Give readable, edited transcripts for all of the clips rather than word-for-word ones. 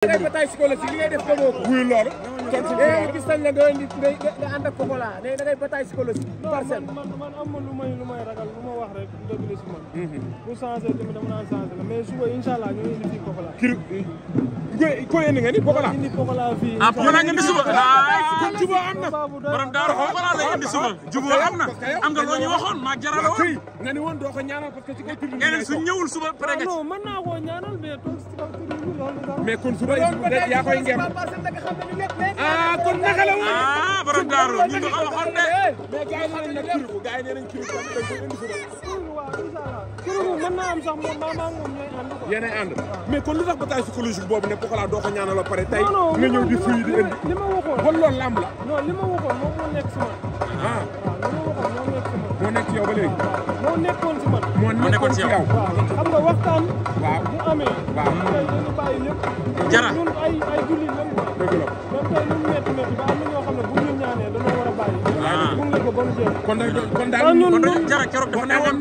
ngay bataille psychologique li ngay def gëmoo ko. wuy loolu. gis nañ la nga ànd ak Pokola da ngay bataille psychologique. parcelle man am lu may ragal lu ma wax rek dëgg la si man. bu changé tamit dama naan changé la mais suba incha allah ñoo indi fii Pokola. ko indi nga ni Pokola. indi Pokola fii. ah Pokola nga indi suba. kon jubóo am na. borom daaru Pokola lay indi suba. jubóo am na am nga loo ñu waxoon maa jaral woon. nga ni woon doo ko ñaanal parce que ci kaw tur bi. su ñëwul suba pare nga ci. non mën naa koo ñaanal mais toog si kaw tur bi loolu mais kon suba yaa koy ngem. ah kon naka la woon. ah borom daaru ñu nga ko waxoon de. mais gars yi nee nañ kiriku gars yi nee nañ kiriku dañ koy indi suba. waaw incha allah kiriku mën naa am sax moom maa moom ñooy ànd quoi. yéenay ànd mais kon lu tax bataille psychologique boobu ne Pokola doo ko ñaanal ba pare tey nga ñëw di fuy di indi. li ma waxoon kon loolu làmb la. non li ma waxoon moom moo nekk si man. ah waaw li ma waxoon moo nekk si man. moo nekk ci yow ba léegi. moo nekkoon si man. moo nekkoon ci yow. waaw xam nga waxtaan. waaw bu amee. waaw tey dañu bàyyi lépp. jara ñun ay jullit lañ quoi. dëgg la. même tey lu mu métti métti ba am na ñoo xam ne bu ñu ñaanee dañoo war a bàyyi. gunge ko ba mu jeex. kon daal jara keroog dafa nekkoon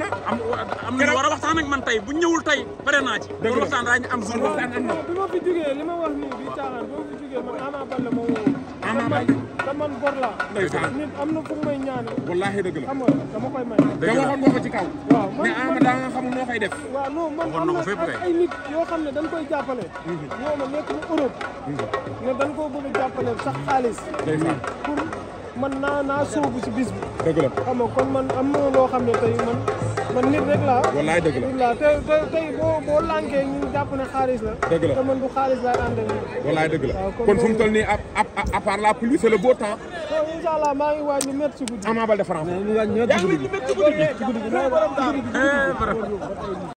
am na war a waxtaan ak man tey bu ñëwul tey pare naa ci. loolu waxtaan daañu am jour waxtaan am na. bi ma fi jugee li ma wax nii bii caaxaan bi ma fi jugee man Ama Baldé ma woo. Ama Baldé te man gor laa. ndeysaan nit am na fu mu may ñaanee. wallaahi dëgg la xam nga dama koy may. dëgg la waxoon nga ko ci kaw. waaw mais Ama daa nga xamul noo koy def. waaw non man am na ay nit yoo xam ne dañ koy jàppale. ñoo ma nekk mu Europe. ne dañ koo bëgg a jàppale sax xaalis. ndeysaan pour man naa sóobu si bis bi. dëgg la xam nga kon man am na loo xam ne tey man nit rek laa. wallaay dëgg la nit laa tey boo lànkee ñu jàpp ne xaalis la. dëgg la te man du xaalis laay ànd ak ñoom. wallaay dëgg la kon fu mu toll nii à part la pluie c'est le beau temps. non incha allah maa ngi waaj ñu métti si guddi. Ama Baldé France. yaa ngi métti si guddi gi.